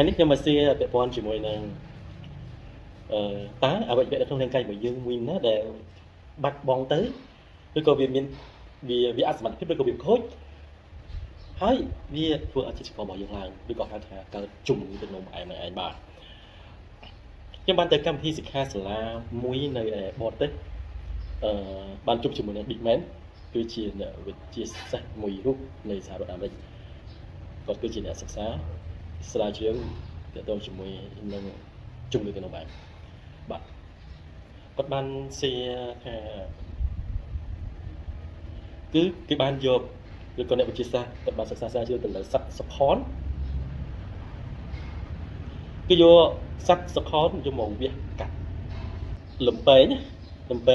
នេះខ្ញុំមកសៀពាក់ព័ន្ធជាមួយនឹងតើអ្វីដែលក្នុងរាងកាយរបស់យើងមួយណាដែលបាត់បង់ទៅឬក៏វាមានវាអសមត្ថភាពឬក៏វាខូចហើយវាធ្វើឲ្យចិត្តស្គាល់របស់យើងឡើងឬក៏ហៅថាកើតជំងឺទឹកនោមផ្អែមនឹងឯងបាទខ្ញុំបានទៅកម្មវិធីសិក្ខាសាលាមួយនៅបរទេសបានជួបជាមួយនឹង Big Man គឺជាអ្នកវិទ្យាសាស្ត្រមួយរូបនៃសហរដ្ឋអាមេរិកគាត់គឺជាអ្នកសិក្សាស្រាវជ្រាវទាក់ទងជាមួយនឹងជំងឺទឹកនោមផ្អែមបាទគាត់បានសៀថាគឺគេបានយកឬក៏អ្នកវិទ្យាសាស្ត្រគាត់បានសិក្សាស្រាវជ្រាវទៅលើសត្វសុខនគឺយកសត្វសុខនយកមកវះកាត់លំពែ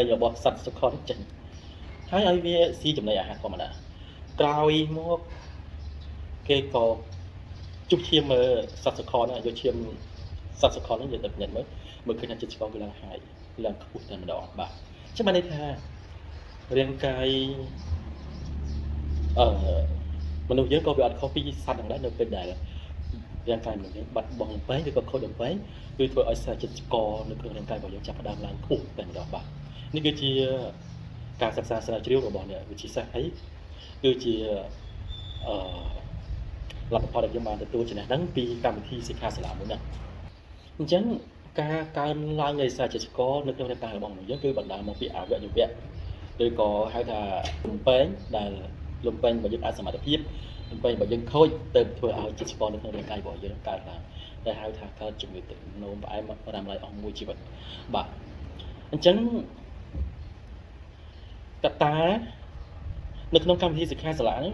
ងរបស់សត្វសុខនចេញហើយឲ្យវាស៊ីចំណីអាហារធម្មតាក្រោយមកគេក៏ជុំឈាមសត្វសុខនយកឈាមសត្វសុខននេះយកទៅពិនិត្យមើលឃើញថាចិត្តស្គាល់វាឡើងហើយឡើងខ្ពស់តែម្ដងបាទអញ្ចឹងបានន័យថារាងកាយមនុស្សយើងក៏វាអត់ខុសពីសត្វទាំងដែរនៅពេលដែលរាងកាយមនុស្សយើងបាត់បង់លំពែងឬក៏ខូចលំពែងគឺធ្វើឲ្យសារចិត្តស្គាល់នៅក្នុងរាងកាយរបស់យើងចាប់ផ្ដើមឡើងខ្ពស់តែម្ដងបាទនេះគឺជាការសិក្សាស្រាវជ្រាវរបស់អ្នកវិទ្យាសាស្ត្រហើយគឺជាលទ្ធផលដែលយើងបានទទួលចំណេះដឹងពីកម្មវិធីសិក្ខាសាលាមួយនេះអញ្ចឹងការកើនឡើងនៃសារចិត្តស្គាល់នៅក្នុងរាងកាយរបស់មនុស្សយើងគឺបណ្ដាលមកពីអវយវៈឬក៏ហៅថាលំពែងដែលលំពែងរបស់យើងអសមត្ថភាពលំពែងរបស់យើងខូចទៅធ្វើឲ្យចិត្តស្គាល់នៅក្នុងរាងកាយរបស់យើងកើតឡើងដែលហៅថាកើតជំងឺទឹកនោមផ្អែមរ៉ាំរ៉ៃអស់មួយជីវិតបាទអញ្ចឹងកត្តានៅក្នុងកម្មវិធីសិក្ខាសាលានេះ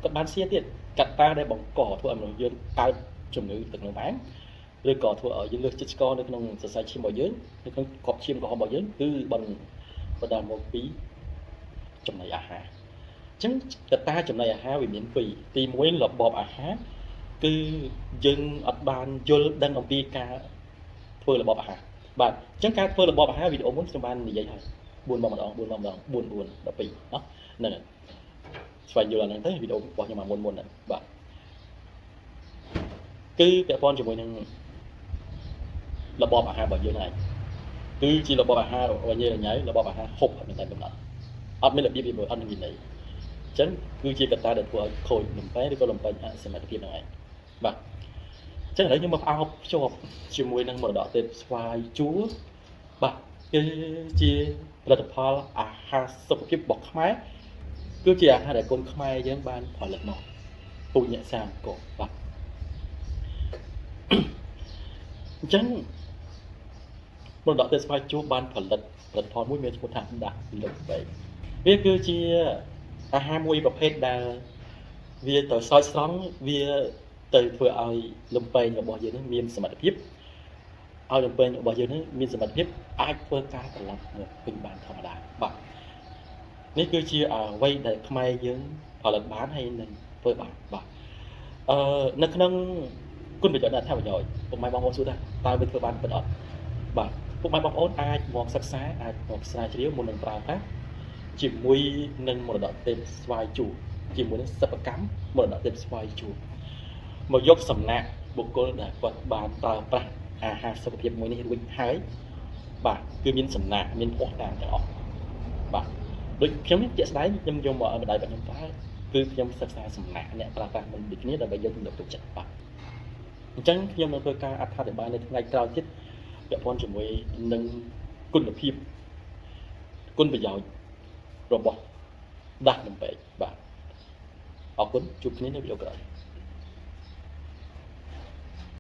ក៏បានសៀទៀតកត្តាដែលបង្កធ្វើឲ្យមនុស្សយើងកើតជំងឺទឹកនោមផ្អែមឬក៏ធ្វើឲ្យយើងលើសចិត្តស្គាល់នៅក្នុងសរសៃឈាមរបស់យើងនៅក្នុងក្របឈាមក្រហមរបស់យើងគឺបណ្ដាលមកពីចំណីអាហារអញ្ចឹងកត្តាចំណីអាហារវាមានពីរទី1របបអាហារគឺយើងអត់បានយល់ដឹងអំពីការធ្វើរបបអាហារបាទអញ្ចឹងការធ្វើរបបអាហារវីដេអូមុនខ្ញុំបាននិយាយហើយ4 ម្ដង4 12ណាហ្នឹងហើយស្វែងយល់អាហ្នឹងទៅវីដេអូរបស់ខ្ញុំមកមុនហ្នឹងបាទគឺពាក់ព័ន្ធជាមួយនឹងរបបអាហាររបស់យើងហ្នឹងឯងគឺជារបបអាហាររបស់យើងញ៉ៃរបបអាហារហូបអត់មានតែកំណត់អត់មានរបៀបវាអត់មានវិន័យអញ្ចឹងគឺជាកត្តាដែលធ្វើឲ្យខូចលំពែងឬក៏លំពែងអសមត្ថភាពហ្នឹងឯងបាទអញ្ចឹងឥឡូវខ្ញុំមកផ្អោបភ្ជាប់ជាមួយនឹងមរតកទេពស្វាយជួរបាទគឺជាផលិតផលអាហារសុខភាពរបស់ខ្មែរគឺជាអាហារដែលកូនខ្មែរយើងបានផលិតមកពូជអ្នកសាមកបាទអញ្ចឹងមរតកទេពស្វាយជួរបានផលិតផលមួយមានឈ្មោះថាដាក់លំពែងវាគឺជាអាហារមួយប្រភេទដែលវាទៅសោចស្រង់វាទៅធ្វើឲ្យលំពែងរបស់យើងនេះមានសមត្ថភាពឲ្យលំពែងរបស់យើងនេះមានសមត្ថភាពអាចធ្វើការត្រឡប់មកវិញបានធម្មតាបាទនេះគឺជាអ្វីដែលខ្មែរយើងផលិតបានហើយនឹងធ្វើបានបាទនៅក្នុងគុណប្រយោជន៍និងអត្ថប្រយោជន៍ពុកម៉ែបងប្អូនសួរថាតើវាធ្វើបានពិតអត់បាទពុកម៉ែបងប្អូនអាចមកសិក្សាអាចមកស្រាវជ្រាវមុននឹងប្រើប្រាស់ជាមួយនឹងមរតកទេពស្វាយជួរជាមួយនឹងសិប្បកម្មមរតកទេពស្វាយជួរមកយកសំណាក់បុគ្គលដែលគាត់បានប្រើប្រាស់អាហារសុខភាពមួយនេះរួចហើយបាទគឺមានសំណាក់មានភ័ស្តុតាងទាំងអស់បាទដូចខ្ញុំនេះជាក់ស្ដែងខ្ញុំយកមកឲ្យម្ដាយរបស់ខ្ញុំប្រើគឺខ្ញុំសិក្សាសំណាក់អ្នកប្រើប្រាស់មិនដូចគ្នាដើម្បីយកទៅទុកចិត្តបាទអញ្ចឹងខ្ញុំនឹងធ្វើការអត្ថាធិប្បាយនៅថ្ងៃក្រោយទៀតពាក់ព័ន្ធជាមួយនឹងគុណភាពគុណប្រយោជន៍របស់ដាក់លំពែងបាទអរគុណជួបគ្នានៅវីដេអូក្រោយ